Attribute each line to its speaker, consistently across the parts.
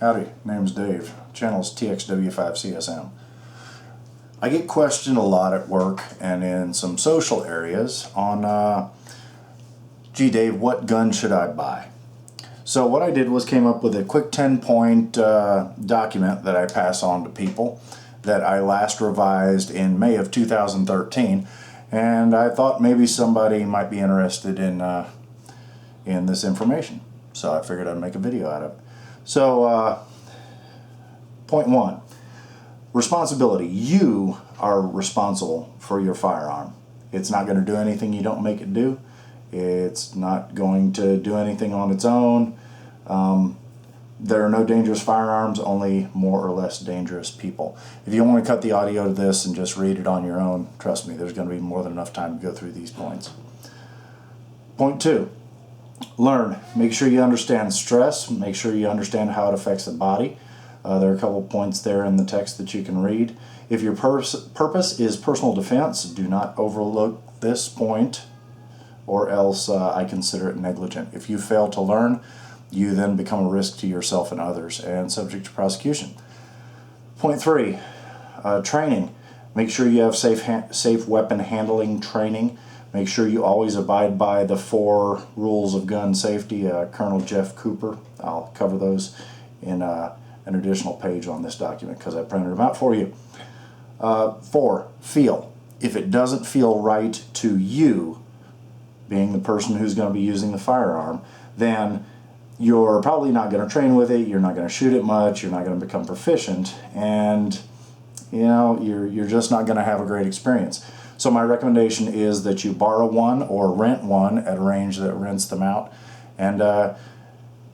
Speaker 1: Howdy, name's Dave. Channel's TXW5CSM. I get questioned a lot at work and in some social areas on, gee Dave, what gun should I buy? So what I did was came up with a quick 10-point document that I pass on to people that I last revised in May of 2013, and I thought maybe somebody might be interested in this information. So I figured I'd make a video out of it. So, point one, responsibility. You are responsible for your firearm. It's not going to do anything you don't make it do. It's not going to do anything on its own. There are no dangerous firearms, only more or less dangerous people. If you want to cut the audio to this and just read it on your own, trust me, there's going to be more than enough time to go through these points. Point two. Learn. Make sure you understand stress. Make sure you understand how it affects the body. There are a couple points there in the text that you can read. If your purpose is personal defense, do not overlook this point, or else I consider it negligent. If you fail to learn, you then become a risk to yourself and others and subject to prosecution. Point three, training. Make sure you have safe weapon handling training. Make sure you always abide by the 4 rules of gun safety. Colonel Jeff Cooper. I'll cover those in an additional page on this document because I printed them out for you. 4, feel. If it doesn't feel right to you, being the person who's going to be using the firearm, then you're probably not going to train with it, you're not going to shoot it much, you're not going to become proficient, and you're just not going to have a great experience. So my recommendation is that you borrow one or rent one at a range that rents them out, and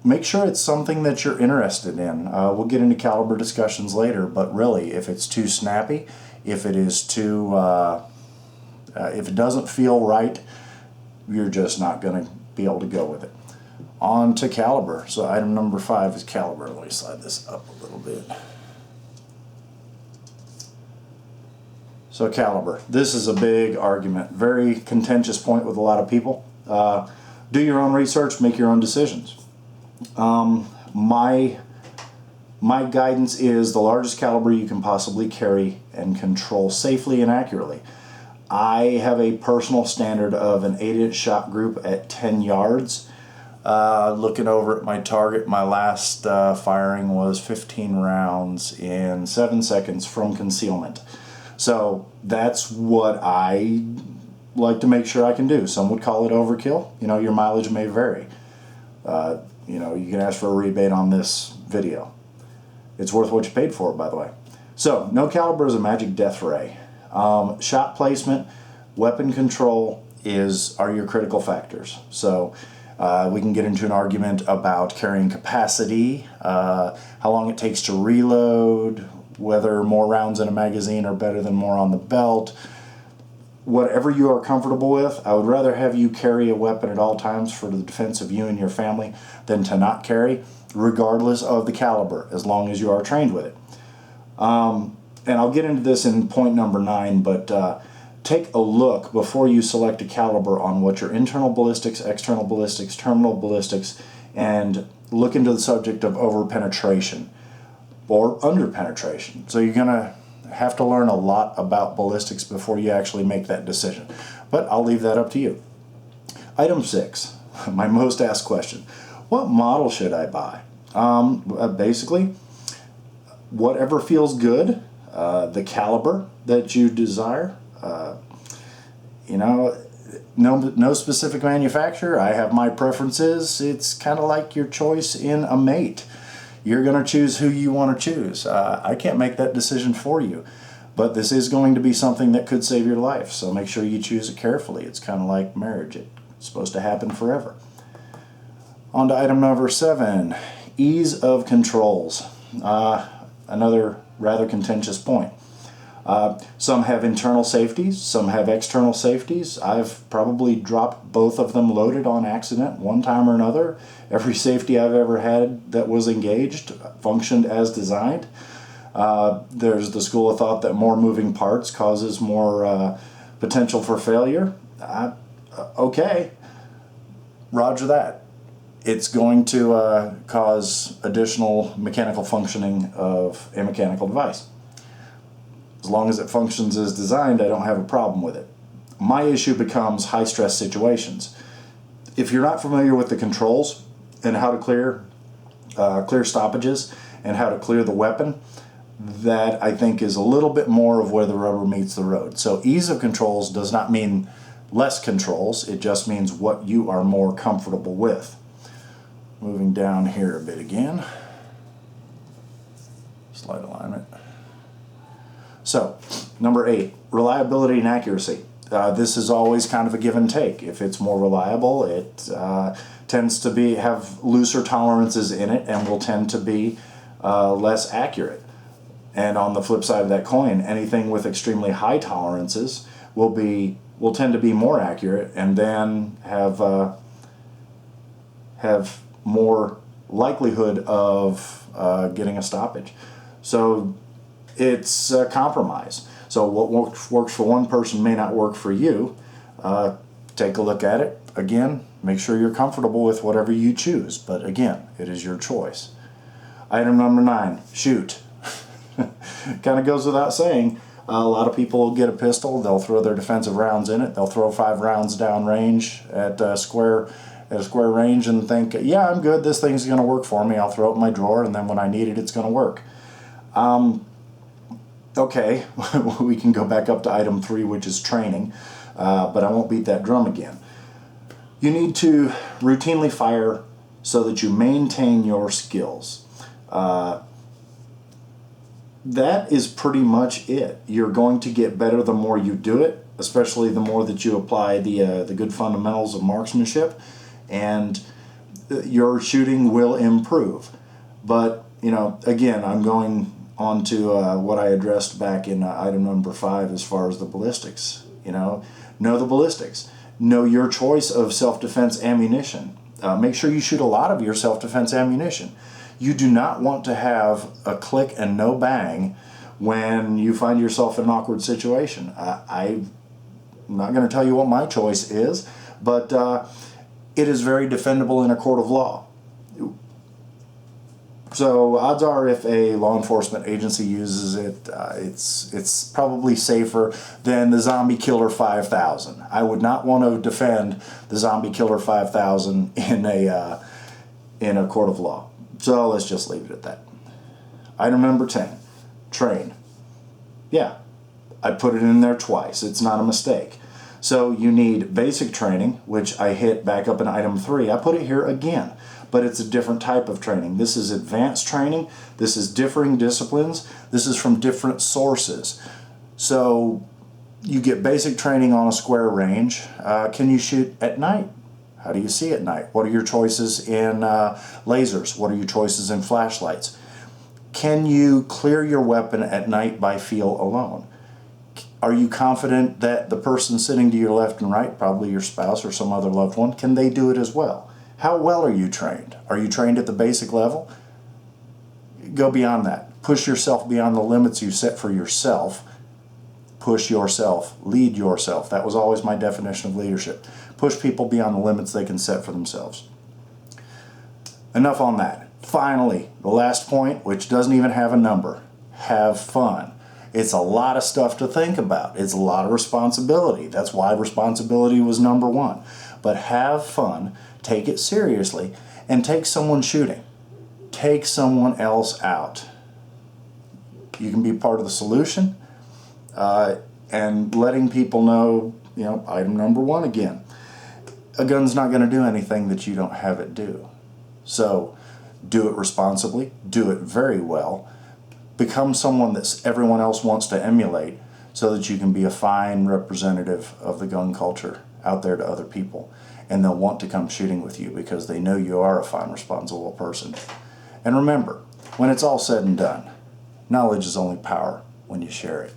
Speaker 1: make sure it's something that you're interested in. We'll get into caliber discussions later, but really, if it's too snappy, if it is too, if it doesn't feel right, you're just not going to be able to go with it. On to caliber. So item number 5 is caliber. Let me slide this up a little bit. So caliber. This is a big argument. Very contentious point with a lot of people. Do your own research, make your own decisions. My guidance is the largest caliber you can possibly carry and control safely and accurately. I have a personal standard of an 8-inch shot group at 10 yards. Looking over at my target, my last firing was 15 rounds in 7 seconds from concealment. So that's what I like to make sure I can do. Some would call it overkill. Your mileage may vary. You can ask for a rebate on this video. It's worth what you paid for it, by the way. So, no caliber is a magic death ray. Shot placement, weapon control are your critical factors. So, we can get into an argument about carrying capacity, how long it takes to reload, whether more rounds in a magazine are better than more on the belt. Whatever you are comfortable with, I would rather have you carry a weapon at all times for the defense of you and your family than to not carry, regardless of the caliber, as long as you are trained with it. And I'll get into this in point number 9, but take a look before you select a caliber on what your internal ballistics, external ballistics, terminal ballistics, and look into the subject of overpenetration or underpenetration. So you're going to have to learn a lot about ballistics before you actually make that decision. But I'll leave that up to you. Item 6, my most asked question. What model should I buy? Basically, whatever feels good, the caliber that you desire. No specific manufacturer. I have my preferences. It's kind of like your choice in a mate. You're going to choose who you want to choose. I can't make that decision for you, but this is going to be something that could save your life, so make sure you choose it carefully. It's kind of like marriage. It's supposed to happen forever. On to item number 7, ease of controls. Another rather contentious point. Some have internal safeties, some have external safeties. I've probably dropped both of them loaded on accident one time or another. Every safety I've ever had that was engaged functioned as designed. There's the school of thought that more moving parts causes more potential for failure. Okay, roger that. it's going to cause additional mechanical functioning of a mechanical device. As long as it functions as designed, I don't have a problem with it. My issue becomes high stress situations. If you're not familiar with the controls and how to clear stoppages and how to clear the weapon, that I think is a little bit more of where the rubber meets the road. So ease of controls does not mean less controls, it just means what you are more comfortable with. Moving down here a bit again. Slide alignment. So, number 8, reliability and accuracy. This is always kind of a give and take. If it's more reliable, it tends to have looser tolerances in it and will tend to be less accurate. And on the flip side of that coin, anything with extremely high tolerances will tend to be more accurate and then have more likelihood of getting a stoppage. So it's a compromise. So what works for one person may not work for you. Take a look at it. Again, make sure you're comfortable with whatever you choose. But again, it is your choice. Item number 9, shoot. Kind of goes without saying. A lot of people will get a pistol. They'll throw their defensive rounds in it. They'll throw 5 rounds down range at a square range and think, yeah, I'm good. This thing's going to work for me. I'll throw it in my drawer, and then when I need it, it's going to work. Okay, we can go back up to item 3, which is training, but I won't beat that drum again. You need to routinely fire so that you maintain your skills. That is pretty much it. You're going to get better the more you do it, especially the more that you apply the good fundamentals of marksmanship, and your shooting will improve. But, you know, again, I'm going on to what I addressed back in item number 5 as far as the ballistics. You know the ballistics. Know your choice of self-defense ammunition. Make sure you shoot a lot of your self-defense ammunition. You do not want to have a click and no bang when you find yourself in an awkward situation. I'm not going to tell you what my choice is, but it is very defendable in a court of law. So odds are if a law enforcement agency uses it, it's probably safer than the Zombie Killer 5000. I would not want to defend the Zombie Killer 5000 in a court of law. So let's just leave it at that. Item number 10, train. Yeah, I put it in there twice. It's not a mistake. So you need basic training, which I hit back up in item 3. I put it here again, but it's a different type of training. This is advanced training. This is differing disciplines. This is from different sources. So you get basic training on a square range. Can you shoot at night? How do you see at night? What are your choices in lasers? What are your choices in flashlights? Can you clear your weapon at night by feel alone? Are you confident that the person sitting to your left and right, probably your spouse or some other loved one, can they do it as well? How well are you trained? Are you trained at the basic level? Go beyond that. Push yourself beyond the limits you set for yourself. Push yourself. Lead yourself. That was always my definition of leadership. Push people beyond the limits they can set for themselves. Enough on that. Finally, the last point, which doesn't even have a number. Have fun. It's a lot of stuff to think about. It's a lot of responsibility. That's why responsibility was number 1. But have fun, take it seriously, and take someone shooting. Take someone else out. You can be part of the solution, and letting people know, item number 1 again. A gun's not going to do anything that you don't have it do. So do it responsibly, do it very well, become someone that everyone else wants to emulate so that you can be a fine representative of the gun culture out there to other people. And they'll want to come shooting with you because they know you are a fine, responsible person. And remember, when it's all said and done, knowledge is only power when you share it.